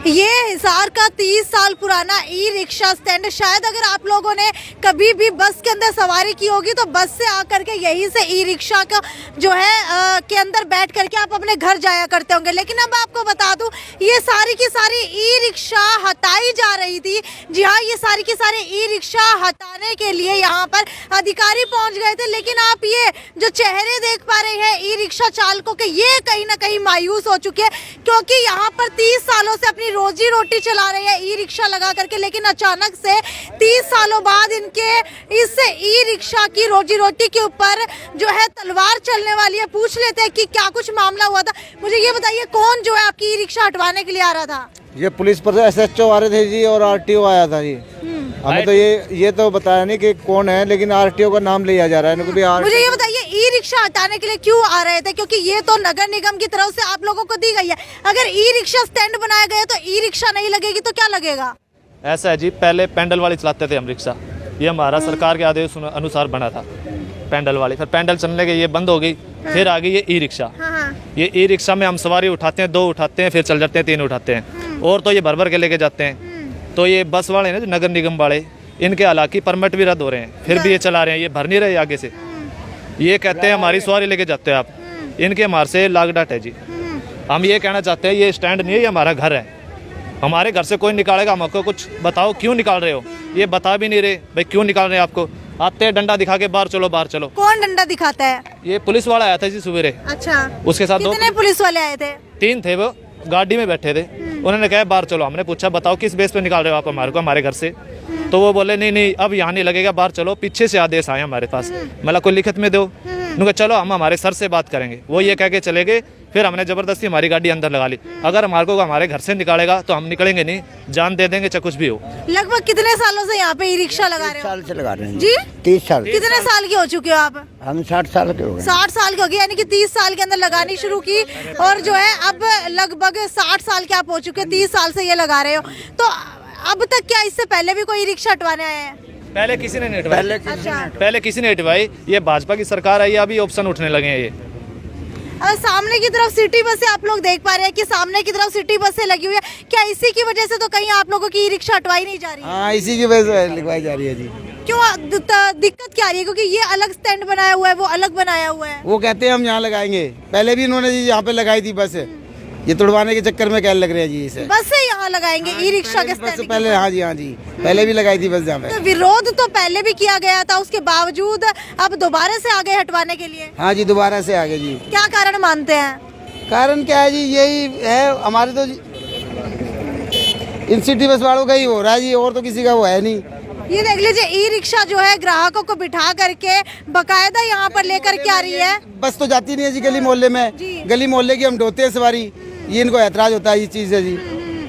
ये हिसार का 30 साल पुराना ई रिक्शा स्टैंड। शायद अगर आप लोगों ने कभी भी बस के अंदर सवारी की होगी तो बस से आकर के यहीं से ई रिक्शा का जो है के अंदर बैठ करके आप अपने घर जाया करते होंगे। लेकिन अब आपको बता दूं, ये सारी की सारी ई रिक्शा हटाई जा रही थी। जी हाँ, ये सारी की सारी ई रिक्शा हटाने के लिए यहाँ पर अधिकारी पहुँच गए थे। लेकिन आप ये जो चेहरे देख पा रहे हैं ई रिक्शा चालकों के, ये कहीं ना कहीं मायूस हो चुके हैं, क्योंकि यहाँ पर 30 सालों से अपनी रोजी रोटी चला रहे हैं ई रिक्शा लगा करके। लेकिन अचानक से 30 सालों बाद इनके इस ई रिक्शा की रोजी रोटी के ऊपर जो है तलवार चलने वाली है। पूछ लेते हैं कि क्या कुछ मामला हुआ था। मुझे ये बताइए, कौन जो है आपकी ई रिक्शा हटवाने के लिए आ रहा था? ये पुलिस पर SHO आ रहे थे जी और RTO आया था जी। हमें तो ये तो बताया नहीं कि कौन है, लेकिन RTO का नाम लिया जा रहा है। मुझे ये बताइए, ई रिक्शा हटाने के लिए क्यों आ रहे थे? क्योंकि ये तो नगर निगम की तरफ से आप लोगों को दी गई है। अगर ई रिक्शा स्टैंड बनाया गया तो ई रिक्शा नहीं लगेगी तो क्या लगेगा? ऐसा है जी, पहले पैंडल वाली चलाते थे हम रिक्शा। ये हमारा सरकार के आदेश अनुसार बना था पैंडल वाली। फिर पैंडल चलने के ये बंद हो गई। फिर आ गई ये ई रिक्शा। ये ई रिक्शा में हम सवारी उठाते हैं, 2 उठाते हैं, फिर चल जाते हैं, 3 उठाते हैं। और तो ये भर भर के लेके जाते हैं। तो ये बस वाले ना, जो नगर निगम वाले, इनके हालांकि परमिट भी रद्द हो रहे हैं, फिर भी ये चला रहे हैं। ये भर नहीं रहे आगे से। ये कहते हैं हमारी सवारी लेके जाते हैं आप। इनके हमारे से लाग डाट है जी। हम ये कहना चाहते हैं, ये स्टैंड नहीं है, ये हमारा घर है। हमारे घर से कोई निकालेगा, हमको कुछ बताओ क्यों निकाल रहे हो? ये बता भी नहीं रहे भाई क्यों निकाल रहे हैं आपको। आते हैं डंडा दिखा के बाहर चलो, बाहर चलो। कौन डंडा दिखाता है? ये पुलिस वाला आया था जी सवेरे। अच्छा, उसके साथ कितने पुलिस वाले आए थे? 3 थे, वो गाड़ी में बैठे थे। उन्होंने कहा बाहर चलो। हमने पूछा बताओ किस बेस पे निकाल रहे हो आप हमारे को, हमारे घर से? तो वो बोले नहीं अब यहाँ नहीं लगेगा, बाहर चलो। पीछे से आदेश आए हमारे पास, मतलब कोई लिखित में दो। उन्होंने चलो हम हमारे सर से बात करेंगे। वो ये कह के चले गए। फिर हमने जबरदस्ती हमारी गाड़ी अंदर लगा ली। अगर हमारे को हमारे घर से निकालेगा तो हम निकलेंगे नहीं, जान दे देंगे चाहे कुछ भी हो। लगभग कितने सालों से यहाँ पे ई रिक्शा लगा रहे हो? 30 साल से लगा रहे हैं जी। 30 साल। कितने साल की हो चुके हो आप? हम 60 साल के हो गए। 60 साल की हो गई, यानी कि 30 साल के अंदर लगानी शुरू की और जो है अब लगभग 60 साल के आप हो चुके हैं। 30 साल से ये लगा रहे हो। तो अब तक क्या इससे पहले भी कोई ई रिक्शा हटवाने आए हैं? पहले किसी ने नहीं हटवाई। अच्छा, पहले किसी ने हटवाई। ये भाजपा की सरकार आई, अभी ऑप्शन उठने लगे हैं। ये सामने की तरफ सिटी बसें आप लोग देख पा रहे हैं कि सामने की तरफ सिटी बसें लगी हुई है। क्या इसी की वजह से तो कहीं आप लोगों की ई रिक्शा हटवाई नहीं जा रही है? हाँ, इसी की वजह से लिखवाई जा रही है जी। क्यों दिक्कत क्या आ रही है? क्योंकि ये अलग स्टैंड बनाया हुआ है, वो अलग बनाया हुआ है। वो कहते हैं हम यहाँ लगाएंगे। पहले भी इन्होंने जी यहाँ पे लगाई थी बस। ये तुड़वाने के चक्कर में क्या लग रहे हैं जी इसे। बस से यहाँ लगाएंगे ई रिक्शा के बस स्टैंड पहले। हाँ जी पहले भी लगाई थी बस यहाँ पे। तो विरोध तो पहले भी किया गया था, उसके बावजूद अब दोबारा से आगे हटवाने के लिए? हाँ जी, दोबारा से आगे जी। क्या कारण मानते हैं? कारण क्या है जी, यही है हमारे तो इन सिटी बस वालों का ही हो रहा है जी, और तो किसी का वो है नहीं। ये देख लीजिए, ई रिक्शा जो है ग्राहकों को बिठा करके बकायदा यहाँ पर लेकर के आ रही है। बस तो जाती नहीं है जी गली मोहल्ले में। गली मोहल्ले की हम ढोते हैं सवारी। ये इनको ऐतराज होता है ये चीज है जी।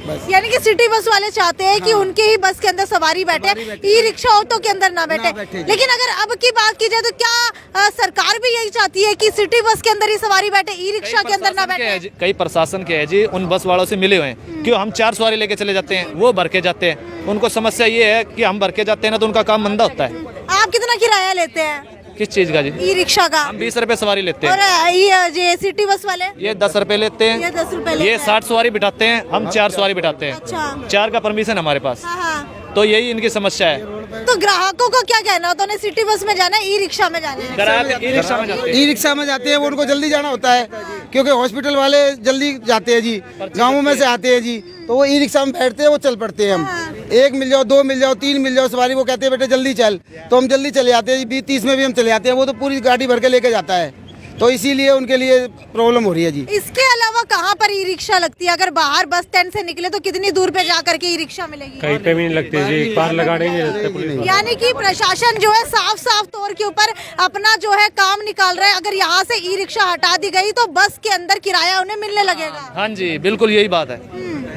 बस यानी कि सिटी बस वाले चाहते हैं कि उनके ही बस के अंदर सवारी बैठे, ई रिक्शा ऑटो के अंदर ना बैठे। लेकिन अगर अब की बात की जाए तो क्या सरकार भी यही चाहती है कि सिटी बस के अंदर ही सवारी बैठे, ई रिक्शा के अंदर ना बैठे? कई प्रशासन के है जी, उन बस वालों से मिले हुए हैं। क्यों हम 4 सवारी लेके चले जाते हैं, वो भर के जाते हैं। उनको समस्या ये है कि हम भर के जाते हैं ना तो उनका काम मंदा होता है। आप कितना किराया लेते हैं किस चीज का जी? ई रिक्शा का? हम 20 रुपए सवारी लेते हैं। और ये सिटी बस वाले? ये 10 रुपए लेते हैं। ये 10 रुपए लेते ये हैं। 60 सवारी बिठाते हैं, हम 4 सवारी बिठाते हैं। अच्छा। 4 का परमिशन हमारे पास। हाँ। तो यही इनकी समस्या है। तो ग्राहकों को क्या कहना होता है? सिटी बस में जाना है, ई रिक्शा में जाना है? ग्राहक ई रिक्शा में जाते हैं। ई रिक्शा में जाते हैं, वो उनको जल्दी जाना होता है क्योंकि हॉस्पिटल वाले जल्दी जाते हैं जी, गाँवों में से आते हैं जी। तो वो ई रिक्शा में बैठते हैं, वो चल पड़ते हैं। हम 1 मिल जाओ, 2 मिल जाओ, 3 मिल जाओ सवारी, वो कहते हैं बेटे जल्दी चल, तो हम जल्दी चले जाते हैं। 20-30 में भी हम चले जाते हैं। वो तो पूरी गाड़ी भर के लेके जाता है, तो इसीलिए उनके लिए प्रॉब्लम हो रही है जी। इसके अलावा कहाँ पर ई रिक्शा लगती है? अगर बाहर बस स्टैंड से निकले तो कितनी दूर पे जा करके ई रिक्शा मिलेगी? कहीं पे भी नहीं लगती जी, पार लगाने नहीं लगते पुलिस। यानी कि प्रशासन जो है साफ तौर के ऊपर अपना जो है काम निकाल रहा है। अगर यहाँ से ई रिक्शा हटा दी गई तो बस के अंदर किराया उन्हें मिलने लगेगा। हाँ जी, बिल्कुल यही बात है,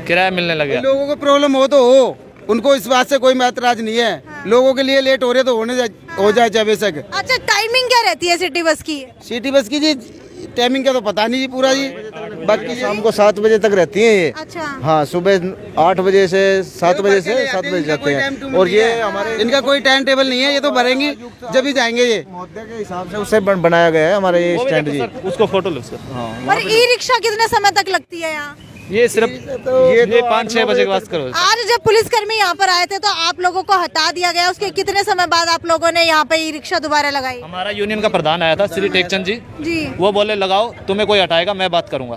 किराया मिलने लगेगा। लोगों को प्रॉब्लम हो तो हो, उनको इस बात से कोई ऐतराज नहीं है। लोगों के लिए लेट हो रहे तो हो जाए चाहे बेशक। अच्छा, टाइमिंग क्या रहती है सिटी बस की? सिटी बस की जी टाइमिंग का तो पता नहीं जी पूरा जी। बाकी शाम को 7 बजे तक रहती है ये। अच्छा। हाँ, सुबह 8 बजे से 7 बजे जाते हैं। और ये हमारे इनका कोई टाइम टेबल नहीं है, ये तो भरेंगी जब ही जाएंगे। ये महोदय के हिसाब से उससे बनाया गया है हमारा ये स्टैंड जी। उसको फोटो लो उसका। और ई रिक्शा कितने समय तक लगती है यहाँ? ये सिर्फ ये 5-6 बजे के बाद करो। आज जब पुलिसकर्मी यहाँ पर आए थे तो आप लोगों को हटा दिया गया, उसके कितने समय बाद आप लोगों ने यहाँ पे ई रिक्शा दोबारा लगाई? हमारा यूनियन का प्रधान आया था श्री टेकचंद जी, वो बोले लगाओ, तुम्हें कोई हटाएगा मैं बात करूंगा।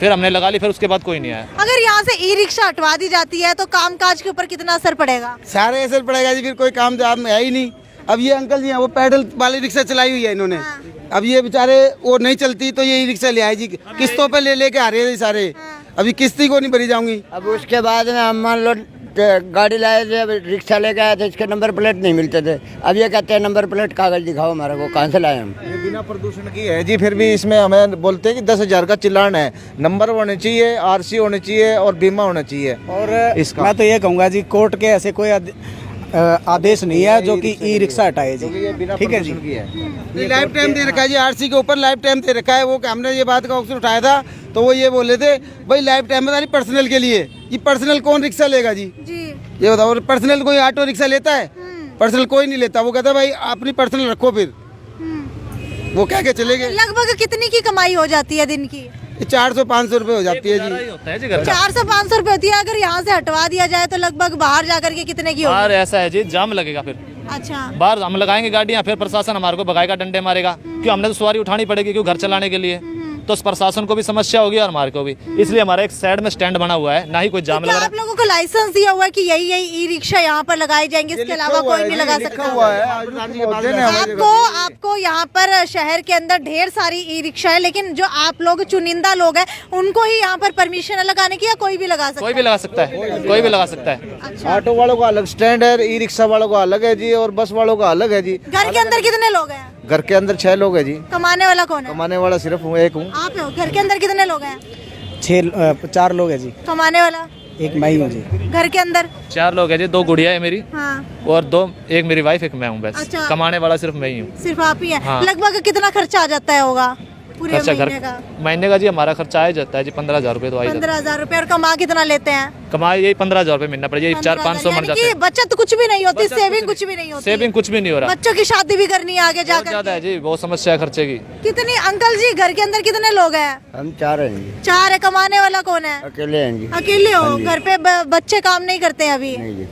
फिर हमने लगा ली, फिर उसके बाद कोई नहीं आया। अगर यहाँ से ई रिक्शा हटवा दी जाती है तो कामकाज के ऊपर कितना असर पड़ेगा? सारे असर पड़ेगा जी, फिर कोई काम तो आप में है ही नहीं। अब ये अंकल जी हैं, वो पैडल वाली रिक्शा चलाई हुई है इन्होंने। अब ये बेचारे वो नहीं चलती तो ये ई रिक्शा ले आए जी, किस्तों पे ले लेके आ रहे हैं सारे। अभी किस्ती को नहीं भरी जाऊंगी। अब उसके बाद में हम मान लो गाड़ी लाए थे, अब रिक्शा लेके आए थे, इसके नंबर प्लेट नहीं मिलते थे। अब ये कहते हैं नंबर प्लेट कागज दिखाओ हमारे को, कहाँ से लाए हम? ये बिना प्रदूषण की है जी, फिर भी इसमें हमें बोलते हैं कि 10,000 का चिल्लान है। नंबर होने चाहिए, आरसी होने चाहिए और बीमा होना चाहिए। और इसका मैं तो ये कहूँगा जी, कोर्ट के ऐसे कोई आदेश नहीं है जो कि ई रिक्शा हटाए जी, ठीक है जी। ये लाइफ टाइम दे रखा है जी, आरसी के ऊपर लाइफ टाइम दे रखा है। वो हमने ये बात का ऑप्शन उठाया था तो वो ये बोले थे भाई लाइफ टाइम में पर्सनल के लिए। ये पर्सनल कौन रिक्शा लेगा जी? ये बताओ, पर्सनल कोई ऑटो रिक्शा लेता है? पर्सनल कोई नहीं लेता। वो कहता है भाई अपनी पर्सनल रखो, फिर वो कह के चले गए। लगभग कितनी की कमाई हो जाती है दिन की? 400-500 रुपए हो जाती है जी। 400-500 रुपए होती है। अगर यहाँ से हटवा दिया जाए तो लगभग बाहर जाकर के कितने की होगी? बाहर ऐसा है जी, जाम लगेगा। फिर अच्छा, बाहर हम लगाएंगे गाड़ियाँ, फिर प्रशासन हमारे को भगाएगा, डंडे मारेगा, क्यों हमने तो सवारी उठानी पड़ेगी, क्यों घर चलाने के लिए। तो प्रशासन को भी समस्या होगी और हमारे को भी। इसलिए हमारा एक साइड में स्टैंड बना हुआ है, ना ही कोई जाम लगा रहा है। आप लोगों को लाइसेंस दिया हुआ है कि यही ई रिक्शा यहाँ पर लगाई जाएंगे, इसके अलावा कोई नहीं लगा सकता? आपको यहाँ पर शहर के अंदर ढेर सारी ई रिक्शा है, लेकिन जो आप लोग चुनिंदा लोग हैं उनको ही यहाँ पर परमिशन है लगाने की, या कोई भी लगा सकता है? कोई भी लगा सकता है, कोई भी लगा सकता है। अच्छा, ऑटो वालों का अलग स्टैंड है, ई रिक्शा वालों का अलग है जी, और बस वालों का अलग है जी। घर के अंदर कितने लोग हैं? घर के अंदर 6 लोग है जी। कमाने वाला कौन है? कमाने वाला सिर्फ एक हूँ। आप हो। घर के अंदर कितने लोग हैं? 4 लोग हैं जी। कमाने वाला? एक मैं ही हूँ जी। घर के अंदर 4 लोग हैं जी, 2 गुड़िया है मेरी, हाँ, और 2, एक मेरी वाइफ, एक मैं हूँ बस। अच्छा। कमाने वाला सिर्फ मैं ही हूँ। सिर्फ आप ही हैं? हाँ। लगभग कितना खर्चा आ जाता है होगा पूरे खर्चा महीने का? महीने का जी हमारा खर्चा आ जाता है जी 15,000 रुपये तो आ ही जाता 15,000 रुपए। और कमा कितना लेते हैं? है। कमाई यही 15,000 रुपये महीना पड़ेगा, 400-500 मन जाते हैं। बचत कुछ भी नहीं होती, सेविंग कुछ भी नहीं होती? सेविंग कुछ भी नहीं हो रहा, बच्चों की शादी भी करनी है आगे बहुत जाकर। ज्यादा है जी, बहुत समस्या है खर्चे की। कितनी अंकल जी, घर के अंदर कितने लोग हैं? हम 4 हैं जी। 4 है। कमाने वाला कौन है? अकेले हैं जी। अकेले हो? घर पे बच्चे काम नहीं करते हैं अभी? नहीं जी।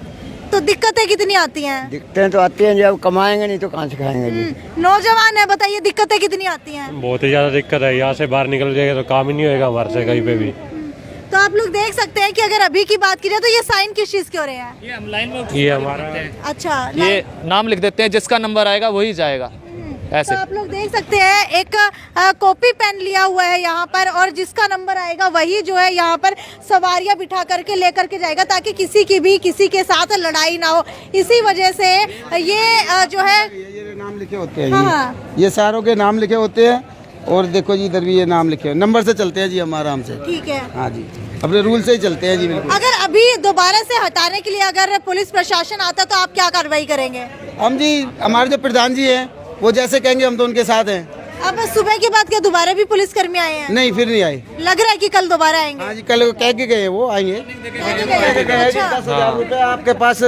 तो दिक्कतें कितनी आती हैं? दिक्कतें तो आती हैं जी, अब कमाएंगे नहीं तो कहाँ से खाएंगे जी। नौजवान है, बताइए दिक्कतें कितनी आती हैं? बहुत ही ज़्यादा दिक्कत है। यहाँ से बाहर निकल जाएगा तो काम ही नहीं होएगा हमारे से कहीं पे भी। तो आप लोग देख सकते हैं कि अगर अभी की बात की जाए तो ये साइन किस चीज के हो रहे हैं? ये हम लाइन में ये हमारा अच्छा, ये नाम लिख देते हैं, जिसका नंबर आएगा वही जाएगा, ऐसे। तो आप लोग देख सकते हैं एक कॉपी पेन लिया हुआ है यहाँ पर, और जिसका नंबर आएगा वही जो है यहाँ पर सवारियाँ बिठा करके लेकर के जाएगा, ताकि किसी के साथ लड़ाई ना हो। इसी वजह से ये जो है ये नाम लिखे होते हैं हाँ। जी, ये सारों के नाम लिखे होते हैं। और देखो जी इधर भी ये नाम लिखे, नंबर से चलते हैं जी हम आराम से। ठीक है, हाँ जी, अपने रूल से ही चलते हैं जी बिल्कुल। अगर अभी दोबारा से हटाने के लिए अगर पुलिस प्रशासन आता तो आप क्या कार्रवाई करेंगे? हम जी, हमारे जो प्रधान जी हैं वो जैसे कहेंगे हम तो उनके साथ हैं। अब सुबह के बाद क्या दोबारा भी पुलिस कर्मी आए हैं? नहीं, फिर नहीं आए। लग रहा है कि कल दोबारा आएंगे। हाँ जी, कल कह के गए, वो आएंगे। अच्छा, 10,000 रुपये आपके पास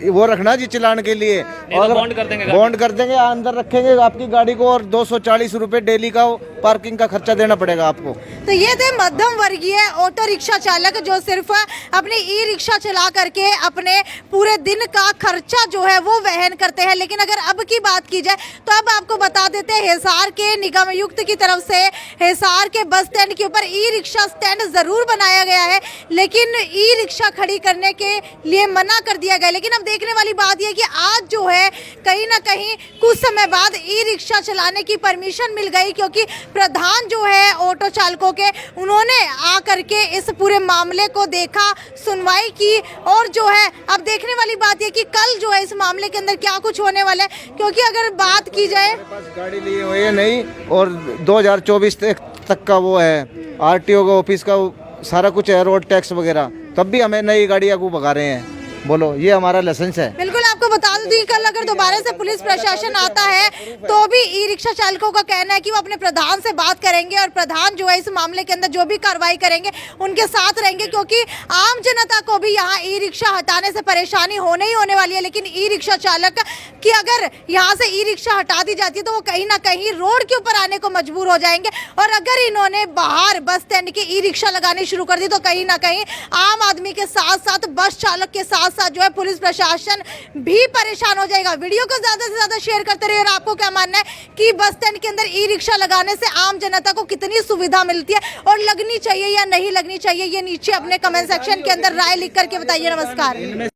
वो रखना जी चिलान के लिए, और बॉन्ड कर देंगे। बॉन्ड कर देंगे, अंदर रखेंगे आपकी गाड़ी को, और 240 रुपये डेली का पार्किंग का खर्चा देना पड़ेगा आपको। तो ये थे मध्यम वर्गीय ऑटो रिक्शा चालक जो सिर्फ अपनी ई रिक्शा चला करके अपने पूरे दिन का खर्चा जो है वो वहन करते हैं। लेकिन अगर अब की बात की जाए तो अब आपको बता देते हैं, हिसार के निगमायुक्त की तरफ से हिसार के बस स्टैंड के ऊपर ई रिक्शा स्टैंड जरूर बनाया गया है, लेकिन ई रिक्शा खड़ी करने के लिए मना कर दिया गया। लेकिन अब देखने वाली बात यह कि आज जो है कहीं ना कहीं कुछ समय बाद ई रिक्शा चलाने की परमिशन मिल गई, क्योंकि प्रधान जो है ऑटो चालकों के, उन्होंने आकर के इस पूरे मामले को देखा, सुनवाई की। और जो है अब देखने वाली बात यह कि कल जो है इस मामले के अंदर क्या कुछ होने वाला है, क्योंकि अगर बात की जाए गाड़ी लिए हुए है नहीं, और 2024 तक का वो है RTO का ऑफिस का सारा कुछ है, रोड टैक्स वगैरह, तब भी हमें नई गाड़ियाँ को भगा रहे हैं। बोलो, ये हमारा लाइसेंस है। बिल्कुल आपको बता दूं कि कल अगर दोबारा से पुलिस प्रशासन आता है तो भी ई रिक्शा चालकों का कहना है कि वो अपने प्रधान से बात करेंगे और प्रधान जो है इस मामले के अंदर जो भी कार्रवाई करेंगे उनके साथ रहेंगे, क्योंकि आम जनता को भी यहाँ ई रिक्शा हटाने से परेशानी होने ही होने वाली है। लेकिन ई रिक्शा चालक की अगर यहाँ से ई रिक्शा हटा दी जाती है तो वो कहीं ना कहीं रोड के ऊपर आने को मजबूर हो जाएंगे, और अगर इन्होंने बाहर बस स्टैंड की ई रिक्शा लगानी शुरू कर दी तो कहीं ना कहीं आम आदमी के साथ साथ बस चालक के साथ साथ जो है पुलिस प्रशासन भी परेशान हो जाएगा। वीडियो को ज्यादा से ज्यादा शेयर करते रहिए। और आपको क्या मानना है कि बस स्टैंड के अंदर ई रिक्शा लगाने से आम जनता को कितनी सुविधा मिलती है और लगनी चाहिए या नहीं लगनी चाहिए, ये नीचे अपने कमेंट सेक्शन के अंदर राय लिख करके बताइए। नमस्कार।